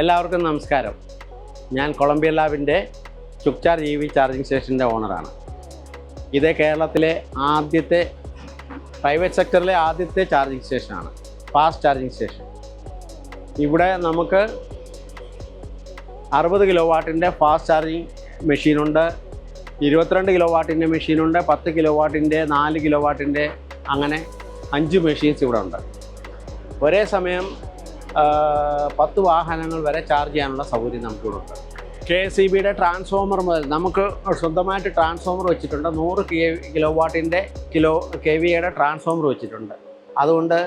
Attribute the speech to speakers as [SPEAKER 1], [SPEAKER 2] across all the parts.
[SPEAKER 1] എല്ലാവർക്കും നമസ്കാരം. ഞാൻ കൊളംബിയ ലാബിൻ്റെ ചുക്ചാർജ് EV ചാർജിങ് സ്റ്റേഷൻ്റെ ഓണറാണ്. ഇത് കേരളത്തിലെ ആദ്യത്തെ പ്രൈവറ്റ് സെക്ടറിലെ ആദ്യത്തെ ചാർജിങ് സ്റ്റേഷനാണ്, ഫാസ്റ്റ് ചാർജിങ് സ്റ്റേഷൻ. ഇവിടെ നമുക്ക് 60 കിലോ വാട്ടിൻ്റെ ഫാസ്റ്റ് ചാർജിങ് മെഷീനുണ്ട്, 22 കിലോ വാട്ടിൻ്റെ മെഷീനുണ്ട്, 10 കിലോ വാട്ടിൻ്റെ, 4 കിലോ വാട്ടിൻ്റെ, അങ്ങനെ 5 മെഷീൻസ് ഇവിടെ ഉണ്ട്. ഒരേ സമയം 10 വാഹനങ്ങൾ വരെ ചാർജ് ചെയ്യാനുള്ള സൗകര്യം നമുക്കിവിടെ ഉണ്ട്. KSEBയുടെ ട്രാൻസ്ഫോമർ മുതൽ നമുക്ക് സ്വന്തമായിട്ട് ട്രാൻസ്ഫോമർ വെച്ചിട്ടുണ്ട്. 100 കിലോ വാട്ടിൻ്റെ KVAയുടെ ട്രാൻസ്ഫോമർ വെച്ചിട്ടുണ്ട്. അതുകൊണ്ട്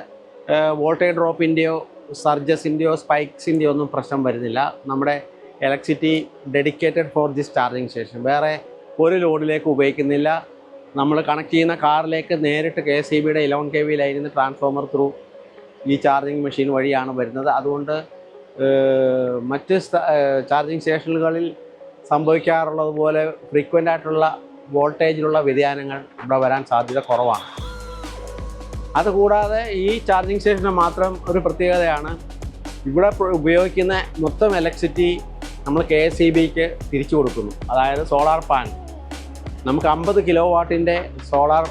[SPEAKER 1] വോൾട്ടേജ് ഡ്രോപ്പിൻ്റെയോ സർജസിൻ്റെയോ സ്പൈക്സിൻ്റെയോ ഒന്നും പ്രശ്നം വരുന്നില്ല. നമ്മുടെ electricity dedicated for this charging station. വേറെ ഒരു ലോഡിലേക്ക് ഉപയോഗിക്കുന്നില്ല. നമ്മൾ കണക്ട് ചെയ്യുന്ന കാറിലേക്ക് നേരിട്ട് KSEBയുടെ 11 kV ലൈനിൽ നിന്ന് ട്രാൻസ്ഫോമർ ത്രൂ ഈ ചാർജിങ് മെഷീൻ വഴിയാണ് വരുന്നത്. അതുകൊണ്ട് മറ്റ് ചാർജിങ് സ്റ്റേഷനുകളിൽ സംഭവിക്കാറുള്ളതുപോലെ ഫ്രീക്വൻ്റ് ആയിട്ടുള്ള വോൾട്ടേജിലുള്ള വ്യതിയാനങ്ങൾ ഇവിടെ വരാൻ സാധ്യത കുറവാണ്. അതുകൂടാതെ ഈ ചാർജിങ് സ്റ്റേഷന് മാത്രം ഒരു പ്രത്യേകതയാണ്, ഇവിടെ ഉപയോഗിക്കുന്ന മൊത്തം ഇലക്ട്രിസിറ്റി നമ്മൾ KSEBക്ക് തിരിച്ചു കൊടുക്കുന്നു. അതായത് സോളാർ പാനൽ, നമുക്ക് 50 കിലോ വാട്ടിൻ്റെ സോളാർ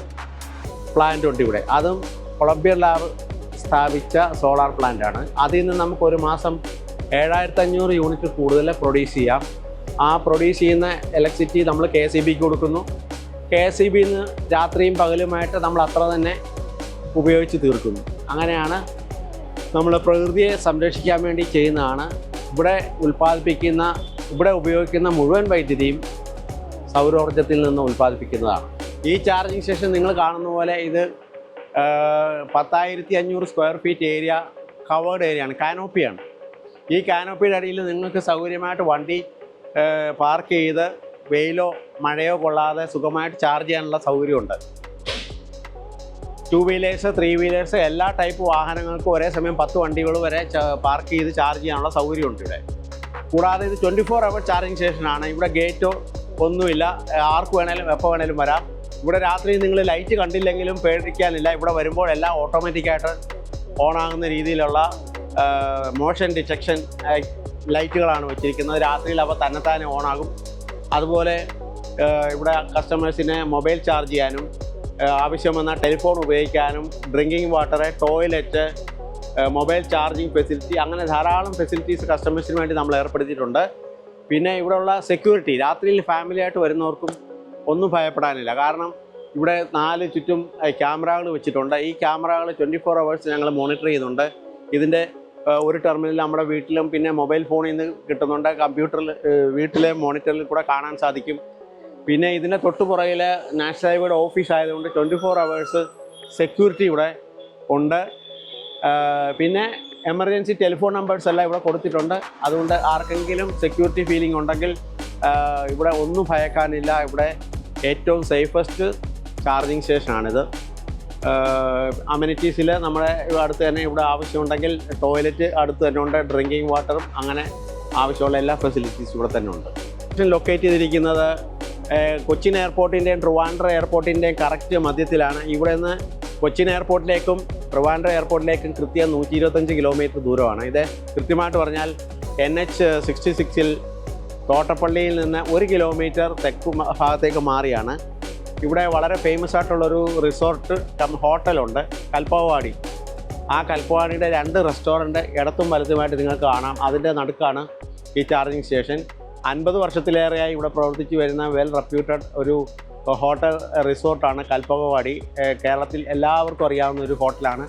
[SPEAKER 1] പ്ലാന്റ് ഉണ്ട് ഇവിടെ. അതും കൊളംബിയ ലാബ് സ്ഥാപിച്ച സോളാർ പ്ലാന്റാണ്. അതിൽ നിന്ന് നമുക്ക് ഒരു മാസം 7500 യൂണിറ്റ് കൂടുതൽ പ്രൊഡ്യൂസ് ചെയ്യാം. ആ പ്രൊഡ്യൂസ് ചെയ്യുന്ന ഇലക്ട്രിസിറ്റി നമ്മൾ KSEBക്ക് കൊടുക്കുന്നു. KSEBയിൽ നിന്ന് രാത്രിയും പകലുമായിട്ട് നമ്മൾ അത്ര തന്നെ ഉപയോഗിച്ച് തീർക്കുന്നു. അങ്ങനെയാണ് നമ്മൾ പ്രകൃതിയെ സംരക്ഷിക്കാൻ വേണ്ടി ചെയ്യുന്നതാണ്. ഇവിടെ ഉപയോഗിക്കുന്ന മുഴുവൻ വൈദ്യുതിയും സൗരോർജ്ജത്തിൽ നിന്ന് ഉൽപ്പാദിപ്പിക്കുന്നതാണ്. ഈ ചാർജിങ് സ്റ്റേഷൻ നിങ്ങൾ കാണുന്ന പോലെ ഇത് 10,500 സ്ക്വയർ ഫീറ്റ് ഏരിയ കവേർഡ് ഏരിയയാണ്, കാനോപ്പിയാണ്. ഈ കാനോപ്പിയുടെ അടിയിൽ നിങ്ങൾക്ക് സൗകര്യമായിട്ട് വണ്ടി പാർക്ക് ചെയ്ത് വെയിലോ മഴയോ കൊള്ളാതെ സുഖമായിട്ട് ചാർജ് ചെയ്യാനുള്ള സൗകര്യമുണ്ട്. 2 വീലേഴ്സ് 3 വീലേഴ്സ് എല്ലാ ടൈപ്പ് വാഹനങ്ങൾക്കും ഒരേ സമയം 10 വണ്ടികൾ വരെ പാർക്ക് ചെയ്ത് ചാർജ് ചെയ്യാനുള്ള സൗകര്യമുണ്ട് ഇവിടെ. കൂടാതെ ഇത് 24 അവർ ചാർജിങ് സ്റ്റേഷനാണ്. ഇവിടെ ഗേറ്റോ ഒന്നുമില്ല, ആർക്ക് വേണേലും എപ്പോൾ വേണേലും വരാം. ഇവിടെ രാത്രി നിങ്ങൾ ലൈറ്റ് കണ്ടില്ലെങ്കിലും പേടിക്കാനില്ല. ഇവിടെ വരുമ്പോൾ എല്ലാം ഓട്ടോമാറ്റിക്കായിട്ട് ഓണാകുന്ന രീതിയിലുള്ള മോഷൻ ഡിറ്റക്ഷൻ ലൈറ്റുകളാണ് വെച്ചിരിക്കുന്നത്. രാത്രിയിൽ അവ തന്നെത്താനെ ഓണാകും. അതുപോലെ ഇവിടെ കസ്റ്റമേഴ്സിനെ മൊബൈൽ ചാർജ് ചെയ്യാനും ആവശ്യം വന്നാൽ ടെലിഫോൺ ഉപയോഗിക്കാനും drinking water, toilet, mobile charging facility, അങ്ങനെ ധാരാളം ഫെസിലിറ്റീസ് കസ്റ്റമേഴ്സിന് വേണ്ടി നമ്മൾ ഏർപ്പെടുത്തിയിട്ടുണ്ട്. പിന്നെ ഇവിടെയുള്ള സെക്യൂരിറ്റി, രാത്രിയിൽ ഫാമിലിയായിട്ട് വരുന്നവർക്കും ഒന്നും ഭയപ്പെടാനില്ല. കാരണം ഇവിടെ 4 ചുറ്റും ക്യാമറകൾ വെച്ചിട്ടുണ്ട്. ഈ ക്യാമറകൾ 24 അവേഴ്സ് ഞങ്ങൾ മോണിറ്റർ ചെയ്യുന്നുണ്ട്. ഇതിൻ്റെ ഒരു ടെർമിനൽ നമ്മുടെ വീട്ടിലും പിന്നെ മൊബൈൽ ഫോണിൽ നിന്ന് കിട്ടുന്നുണ്ട്. കമ്പ്യൂട്ടറിൽ വീട്ടിലെ മോണിറ്ററിൽ കൂടെ കാണാൻ സാധിക്കും. പിന്നെ ഇതിൻ്റെ തൊട്ടുപുറകിൽ നാഷണൽ ഹൈവേയുടെ ഓഫീസ് ആയതുകൊണ്ട് 24 അവേഴ്സ് സെക്യൂരിറ്റി ഇവിടെ ഉണ്ട്. പിന്നെ എമർജൻസി ടെലിഫോൺ നമ്പേഴ്സ് എല്ലാം ഇവിടെ കൊടുത്തിട്ടുണ്ട്. അതുകൊണ്ട് ആർക്കെങ്കിലും സെക്യൂരിറ്റി ഫീലിംഗ് ഉണ്ടെങ്കിൽ ഇവിടെ ഒന്നും ഭയക്കാനില്ല. ഇവിടെ ഏറ്റവും സേഫസ്റ്റ് ചാർജിങ് സ്റ്റേഷനാണിത്. അമ്യൂണിറ്റീസിൽ നമ്മുടെ അടുത്ത് തന്നെ ഇവിടെ ആവശ്യമുണ്ടെങ്കിൽ ടോയ്ലറ്റ് അടുത്ത് തന്നെ ഉണ്ട്, ഡ്രിങ്കിങ് വാട്ടറും അങ്ങനെ ആവശ്യമുള്ള എല്ലാ ഫെസിലിറ്റീസും ഇവിടെ തന്നെ ഉണ്ട്. ലൊക്കേറ്റ് ചെയ്തിരിക്കുന്നത് കൊച്ചിൻ എയർപോർട്ടിൻ്റെയും ട്രിവാൻഡ്രം എയർപോർട്ടിൻ്റെയും കറക്റ്റ് മധ്യത്തിലാണ്. ഇവിടെ നിന്ന് കൊച്ചിൻ എയർപോർട്ടിലേക്കും ട്രിവാൻഡ്രം എയർപോർട്ടിലേക്കും കൃത്യം 125 കിലോമീറ്റർ ദൂരമാണ്. ഇത് കൃത്യമായിട്ട് പറഞ്ഞാൽ NH66-ൽ തോട്ടപ്പള്ളിയിൽ നിന്ന് 1 കിലോമീറ്റർ തെക്ക് ഭാഗത്തേക്ക് മാറിയാണ്. ഇവിടെ വളരെ ഫേമസ് ആയിട്ടുള്ളൊരു റിസോർട്ട് ഹോട്ടലുണ്ട്, കൽപ്പവാടി. ആ കൽപ്പവാടിയുടെ 2 റെസ്റ്റോറൻറ്റ് ഇടത്തും വലത്തുമായിട്ട് നിങ്ങൾക്ക് കാണാം. അതിൻ്റെ നടുക്കാണ് ഈ ചാർജിങ് സ്റ്റേഷൻ. 50 വർഷത്തിലേറെയായി ഇവിടെ പ്രവർത്തിച്ചു വരുന്ന വെൽ റെപ്യൂട്ടഡ് ഒരു ഹോട്ടൽ റിസോർട്ടാണ് കൽപ്പവാടി. കേരളത്തിൽ എല്ലാവർക്കും അറിയാവുന്ന ഒരു ഹോട്ടലാണ്.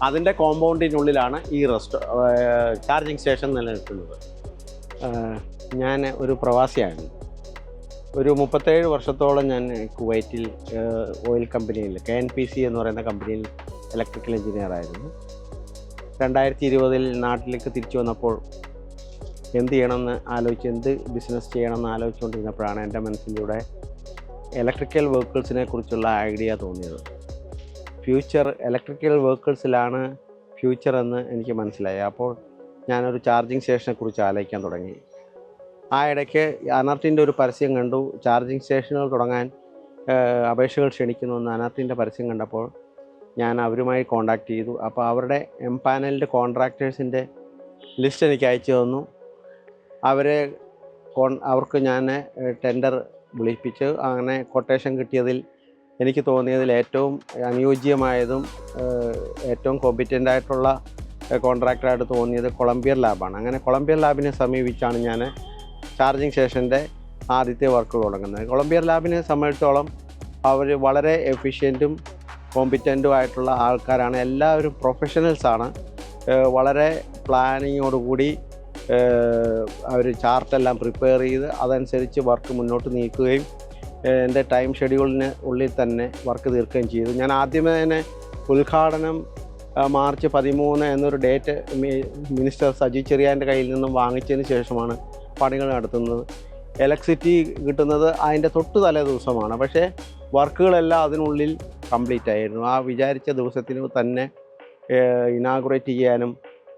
[SPEAKER 1] അതിൻ്റെ കോമ്പൗണ്ടിനുള്ളിലാണ് ഈ ചാർജിങ് സ്റ്റേഷൻ നിലനിൽക്കുന്നത്. ഞാൻ ഒരു പ്രവാസിയാണ്. ഒരു 37 വർഷത്തോളം ഞാൻ കുവൈറ്റിൽ ഓയിൽ കമ്പനിയിൽ KNPC എന്ന് പറയുന്ന കമ്പനിയിൽ ഇലക്ട്രിക്കൽ എഞ്ചിനീയറായിരുന്നു. 2020-ൽ നാട്ടിലേക്ക് തിരിച്ചു വന്നപ്പോൾ എന്ത് ചെയ്യണമെന്ന് എന്ത് ബിസിനസ് ചെയ്യണമെന്ന് ആലോചിച്ചുകൊണ്ടിരുന്നപ്പോഴാണ് എൻ്റെ മനസ്സിലൂടെ ഇലക്ട്രിക്കൽ വെഹിക്കിൾസിനെ കുറിച്ചുള്ള ഐഡിയ തോന്നിയത്. ഇലക്ട്രിക്കൽ വെഹിക്കിൾസിലാണ് ഫ്യൂച്ചർ എന്ന് എനിക്ക് മനസ്സിലായി. അപ്പോൾ ഞാനൊരു ചാർജിങ് സ്റ്റേഷനെ കുറിച്ച് ആലോചിക്കാൻ തുടങ്ങി. ആ ഇടയ്ക്ക് അനർട്ടിൻ്റെ ഒരു പരസ്യം കണ്ടു, ചാർജിങ് സ്റ്റേഷനുകൾ തുടങ്ങാൻ അപേക്ഷകൾ ക്ഷണിക്കുന്നുവെന്ന് അനർട്ടിൻ്റെ പരസ്യം കണ്ടപ്പോൾ ഞാൻ അവരുമായി കോൺടാക്റ്റ് ചെയ്തു. അപ്പോൾ അവരുടെ എംപാനൽഡ് കോൺട്രാക്ടേഴ്സിൻ്റെ ലിസ്റ്റ് എനിക്ക് അയച്ചു തന്നു. അവർക്ക് ഞാൻ ടെൻഡർ വിളിപ്പിച്ച് അങ്ങനെ കൊട്ടേഷൻ കിട്ടിയതിൽ എനിക്ക് തോന്നിയതിൽ ഏറ്റവും അനുയോജ്യമായതും ഏറ്റവും കോമ്പിറ്റൻ്റ് ആയിട്ടുള്ള കോൺട്രാക്ടറായിട്ട് തോന്നിയത് കൊളംബിയർ ലാബാണ്. അങ്ങനെ കൊളംബിയർ ലാബിനെ സമീപിച്ചാണ് ഞാൻ ചാർജിങ് സ്റ്റേഷൻ്റെ ആദ്യത്തെ വർക്ക് തുടങ്ങുന്നത്. കൊളംബിയർ ലാബിനെ സംബന്ധിച്ചിടത്തോളം അവർ വളരെ എഫിഷ്യൻറ്റും കോമ്പിറ്റൻറ്റും ആയിട്ടുള്ള ആൾക്കാരാണ്. എല്ലാവരും പ്രൊഫഷണൽസാണ്. വളരെ പ്ലാനിങ്ങോടുകൂടി അവർ ചാർട്ടെല്ലാം പ്രിപ്പയർ ചെയ്ത് അതനുസരിച്ച് വർക്ക് മുന്നോട്ട് നീക്കുകയും എൻ്റെ ടൈം ഷെഡ്യൂളിന് ഉള്ളിൽ തന്നെ വർക്ക് തീർക്കുകയും ചെയ്തു. ഞാൻ ആദ്യമേ തന്നെ ഉദ്ഘാടനം മാർച്ച് 13 എന്നൊരു ഡേറ്റ് മിനിസ്റ്റർ സജി ചെറിയാൻ്റെ കയ്യിൽ നിന്നും വാങ്ങിച്ചതിന് ശേഷമാണ് പണികൾ നടത്തുന്നത്. ഇലക്ട്രിസിറ്റി കിട്ടുന്നത് അതിൻ്റെ തൊട്ട് തലേ ദിവസമാണ്. പക്ഷേ വർക്കുകളെല്ലാം അതിനുള്ളിൽ കംപ്ലീറ്റ് ആയിരുന്നു. ആ വിചാരിച്ച ദിവസത്തിന് തന്നെ ഇനാഗുറേറ്റ് ചെയ്യാനും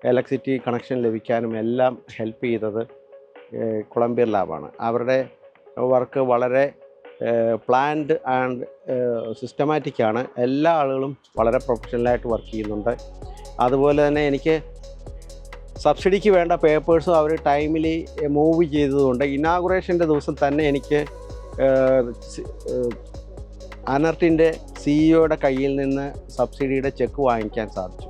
[SPEAKER 1] ഇലക്ട്രിസിറ്റി കണക്ഷൻ ലഭിക്കാനും എല്ലാം ഹെൽപ്പ് ചെയ്തത് കൊളംബിയർ ലാബാണ്. അവരുടെ വർക്ക് വളരെ പ്ലാൻഡ് ആൻഡ് സിസ്റ്റമാറ്റിക്കാണ്. എല്ലാ ആളുകളും വളരെ പ്രൊഫഷണലായിട്ട് വർക്ക് ചെയ്യുന്നുണ്ട്. അതുപോലെ തന്നെ എനിക്ക് സബ്സിഡിക്ക് വേണ്ട പേപ്പേഴ്സും അവർ ടൈമിൽ മൂവ് ചെയ്തതുകൊണ്ട് ഇനാഗുറേഷൻ്റെ ദിവസം തന്നെ എനിക്ക് അനർട്ടിൻ്റെ സിഇഒയുടെ കയ്യിൽ നിന്ന് സബ്സിഡിയുടെ ചെക്ക് വാങ്ങിക്കാൻ സാധിച്ചു.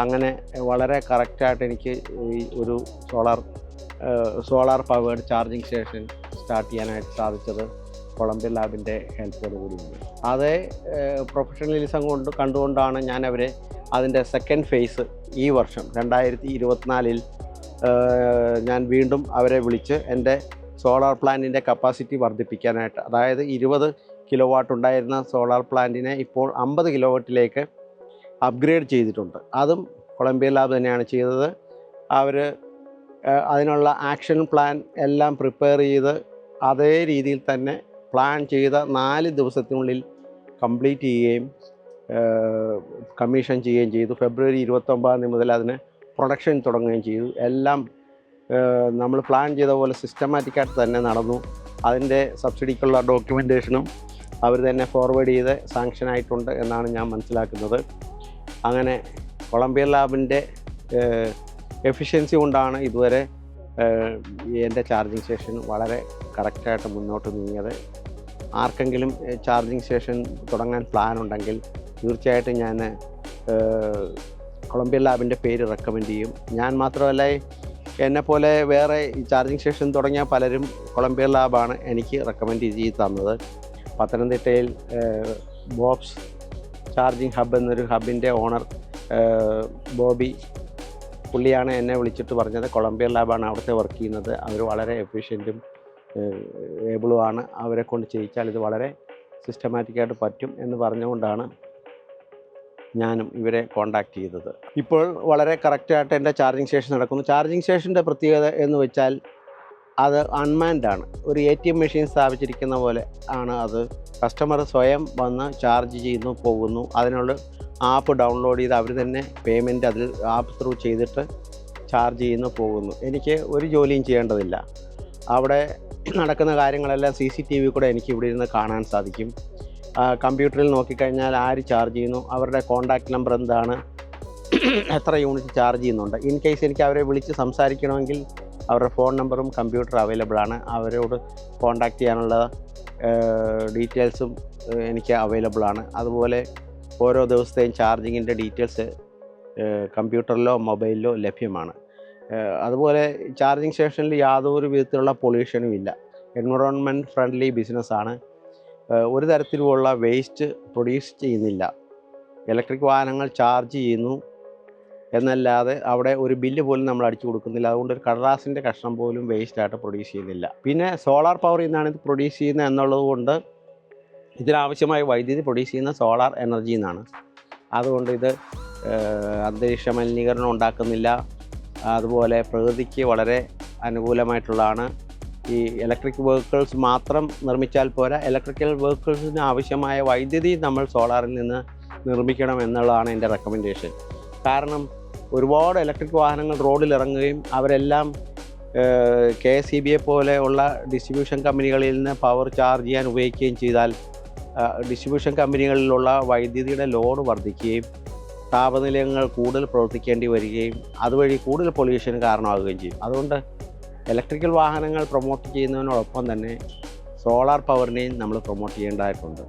[SPEAKER 1] അങ്ങനെ വളരെ കറക്റ്റായിട്ട് എനിക്ക് ഈ ഒരു solar powered charging station start ചെയ്യാനായിട്ട് സാധിച്ചത് കൊളംബിയർ ലാബിൻ്റെ ഹെൽപ്പോട് കൂടിയാണ്. അതേ പ്രൊഫഷണലിസം കണ്ടുകൊണ്ടാണ് ഞാൻ അവരെ അതിൻ്റെ സെക്കൻഡ് ഫേസ് ഈ വർഷം 2024 ഞാൻ വീണ്ടും അവരെ വിളിച്ച് എൻ്റെ സോളാർ പ്ലാന്റിൻ്റെ കപ്പാസിറ്റി വർദ്ധിപ്പിക്കാനായിട്ട്, അതായത് 20 കിലോവാട്ട് ഉണ്ടായിരുന്ന സോളാർ പ്ലാന്റിനെ ഇപ്പോൾ 50 കിലോവാട്ടിലേക്ക് അപ്ഗ്രേഡ് ചെയ്തിട്ടുണ്ട്. അതും കൊളംബിയർ ലാബ് തന്നെയാണ് ചെയ്തത്. അവർ അതിനുള്ള ആക്ഷൻ പ്ലാൻ എല്ലാം പ്രിപ്പയർ ചെയ്ത് അതേ രീതിയിൽ തന്നെ പ്ലാൻ ചെയ്ത 4 ദിവസത്തിനുള്ളിൽ കംപ്ലീറ്റ് ചെയ്യുകയും കമ്മീഷൻ ചെയ്യുകയും ചെയ്തു. ഫെബ്രുവരി 29 മുതൽ അതിന് പ്രൊഡക്ഷൻ തുടങ്ങുകയും ചെയ്തു. എല്ലാം നമ്മൾ പ്ലാൻ ചെയ്ത പോലെ സിസ്റ്റമാറ്റിക്കായിട്ട് തന്നെ നടന്നു. അതിൻ്റെ സബ്സിഡിക്കുള്ള ഡോക്യുമെൻറ്റേഷനും അവർ തന്നെ ഫോർവേഡ് ചെയ്ത് സാങ്ഷൻ ആയിട്ടുണ്ട് എന്നാണ് ഞാൻ മനസ്സിലാക്കുന്നത്. അങ്ങനെ കൊളംബിയർ ലാബിൻ്റെ എഫിഷ്യൻസി കൊണ്ടാണ് ഇതുവരെ എൻ്റെ ചാർജിങ് സ്റ്റേഷൻ വളരെ കറക്റ്റായിട്ട് മുന്നോട്ട് നീങ്ങിയത്. ആർക്കെങ്കിലും ചാർജിങ് സ്റ്റേഷൻ തുടങ്ങാൻ പ്ലാൻ ഉണ്ടെങ്കിൽ തീർച്ചയായിട്ടും ഞാൻ കൊളംബിയർ ലാബിൻ്റെ പേര് റെക്കമെൻഡ് ചെയ്യും. ഞാൻ മാത്രമല്ല, എന്നെപ്പോലെ വേറെ ഈ ചാർജിങ് സ്റ്റേഷൻ തുടങ്ങിയ പലരും കൊളംബിയർ ലാബാണ് എനിക്ക് റെക്കമെൻഡ് ചെയ്ത് തന്നത്. പത്തനംതിട്ടയിൽ ബോബ്സ് ചാർജിങ് ഹബ്ബ് എന്നൊരു ഹബിൻ്റെ ഓണർ ബോബി, പുള്ളിയാണ് എന്നെ വിളിച്ചിട്ട് പറഞ്ഞത് കൊളംബിയർ ലാബാണ് അവിടുത്തെ വർക്ക് ചെയ്യുന്നത്, അവർ വളരെ എഫിഷ്യൻറ്റും ഏബിളുമാണ്, അവരെ കൊണ്ട് ചെയ്യിച്ചാൽ ഇത് വളരെ സിസ്റ്റമാറ്റിക്കായിട്ട് പറ്റും എന്ന് പറഞ്ഞുകൊണ്ടാണ് ഞാനും ഇവരെ കോൺടാക്റ്റ് ചെയ്തത്. ഇപ്പോൾ വളരെ കറക്റ്റായിട്ട് എൻ്റെ ചാർജിങ് സ്റ്റേഷൻ നടക്കുന്നു. ചാർജിങ് സ്റ്റേഷൻ്റെ പ്രത്യേകത എന്ന് വെച്ചാൽ അത് അൺമാൻഡ് ആണ്. ഒരു ATM മെഷീൻ സ്ഥാപിച്ചിരിക്കുന്ന പോലെ ആണ് അത്. കസ്റ്റമർ സ്വയം വന്ന് ചാർജ് ചെയ്യുന്നു, പോകുന്നു. അതിനുള്ള ആപ്പ് ഡൗൺലോഡ് ചെയ്ത് അവർ തന്നെ പേയ്മെൻറ്റ് അതിൽ ആപ്പ് ത്രൂ ചെയ്തിട്ട് ചാർജ് ചെയ്യുന്നു, പോകുന്നു. എനിക്ക് ഒരു ജോലിയും ചെയ്യേണ്ടതില്ല. അവിടെ നടക്കുന്ന കാര്യങ്ങളെല്ലാം CCTV കൂടെ എനിക്ക് ഇവിടെ ഇരുന്ന് കാണാൻ സാധിക്കും. കമ്പ്യൂട്ടറിൽ നോക്കിക്കഴിഞ്ഞാൽ ആര് ചാർജ് ചെയ്യുന്നു, അവരുടെ കോൺടാക്റ്റ് നമ്പർ എന്താണ്, എത്ര യൂണിറ്റ് ചാർജ് ചെയ്യുന്നുണ്ട്. ഇൻ കേസ് എനിക്ക് അവരെ വിളിച്ച് സംസാരിക്കണമെങ്കിൽ അവരുടെ ഫോൺ നമ്പറും കമ്പ്യൂട്ടർ അവൈലബിൾ ആണ്. അവരോട് കോൺടാക്റ്റ് ചെയ്യാനുള്ള ഡീറ്റെയിൽസും എനിക്ക് അവൈലബിൾ ആണ്. അതുപോലെ ഓരോ ദിവസത്തെയും ചാർജിങ്ങിൻ്റെ ഡീറ്റെയിൽസ് കമ്പ്യൂട്ടറിലോ മൊബൈലിലോ ലഭ്യമാണ്. അതുപോലെ ചാർജിങ് സ്റ്റേഷനിൽ യാതൊരു വിധത്തിലുള്ള പൊല്യൂഷനും ഇല്ല. എൻവറോൺമെൻറ്റ് ഫ്രണ്ട്ലി ബിസിനസ്സാണ്. ഒരു തരത്തിലുമുള്ള വേസ്റ്റ് പ്രൊഡ്യൂസ് ചെയ്യുന്നില്ല. ഇലക്ട്രിക് വാഹനങ്ങൾ ചാർജ് ചെയ്യുന്നു എന്നല്ലാതെ അവിടെ ഒരു ബില്ല് പോലും നമ്മൾ അടിച്ചു കൊടുക്കുന്നില്ല. അതുകൊണ്ട് ഒരു കടലാസിൻ്റെ കഷ്ണം പോലും വേസ്റ്റായിട്ട് പ്രൊഡ്യൂസ് ചെയ്യുന്നില്ല. പിന്നെ സോളാർ പവറിൽ നിന്നാണ് ഇത് പ്രൊഡ്യൂസ് ചെയ്യുന്നത് എന്നുള്ളത് കൊണ്ട് ഇതിനാവശ്യമായ വൈദ്യുതി പ്രൊഡ്യൂസ് ചെയ്യുന്ന സോളാർ എനർജിയിൽ നിന്നാണ്. അതുകൊണ്ട് ഇത് അന്തരീക്ഷ മലിനീകരണം ഉണ്ടാക്കുന്നില്ല. അതുപോലെ പ്രകൃതിക്ക് വളരെ അനുകൂലമായിട്ടുള്ളതാണ്. ഈ ഇലക്ട്രിക് വെഹിക്കിൾസ് മാത്രം നിർമ്മിച്ചാൽ പോരാ, ഇലക്ട്രിക്കൽ വെഹിക്കിൾസിന് ആവശ്യമായ വൈദ്യുതി നമ്മൾ സോളാറിൽ നിന്ന് നിർമ്മിക്കണം എന്നുള്ളതാണ് എൻ്റെ റെക്കമെൻഡേഷൻ. കാരണം ഒരുപാട് ഇലക്ട്രിക് വാഹനങ്ങൾ റോഡിൽ ഇറങ്ങുകയും അവരെല്ലാം KSEB പോലെയുള്ള ഡിസ്ട്രിബ്യൂഷൻ കമ്പനികളിൽ നിന്ന് പവർ ചാർജ് ചെയ്യാൻ ഉപയോഗിക്കുകയും ചെയ്താൽ ഡിസ്ട്രിബ്യൂഷൻ കമ്പനികളിലുള്ള വൈദ്യുതിയുടെ ലോഡ് വർദ്ധിക്കുകയും താപനിലയങ്ങൾ കൂടുതൽ പ്രവർത്തിക്കേണ്ടി വരികയും അതുവഴി കൂടുതൽ പൊല്യൂഷന് കാരണമാകുകയും ചെയ്യും. അതുകൊണ്ട് ഇലക്ട്രിക്കൽ വാഹനങ്ങൾ പ്രൊമോട്ട് ചെയ്യുന്നതിനോടൊപ്പം തന്നെ സോളാർ പവറിനെയും നമ്മൾ പ്രൊമോട്ട് ചെയ്യേണ്ടതായിട്ടുണ്ട്.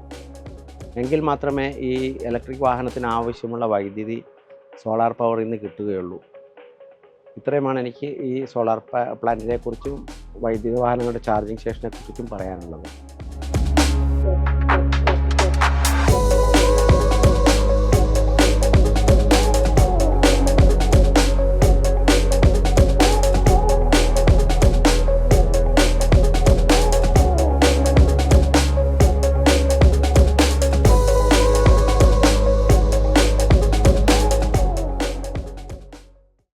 [SPEAKER 1] എങ്കിൽ മാത്രമേ ഈ ഇലക്ട്രിക് വാഹനത്തിന് ആവശ്യമുള്ള വൈദ്യുതി സോളാർ പവറിൽ നിന്ന് കിട്ടുകയുള്ളൂ. ഇത്രയുമാണ് എനിക്ക് ഈ സോളാർ പ്ലാന്റിനെ കുറിച്ചും വൈദ്യുത വാഹനങ്ങളുടെ ചാർജിങ് സ്റ്റേഷനെ കുറിച്ചും പറയാനുള്ളത്.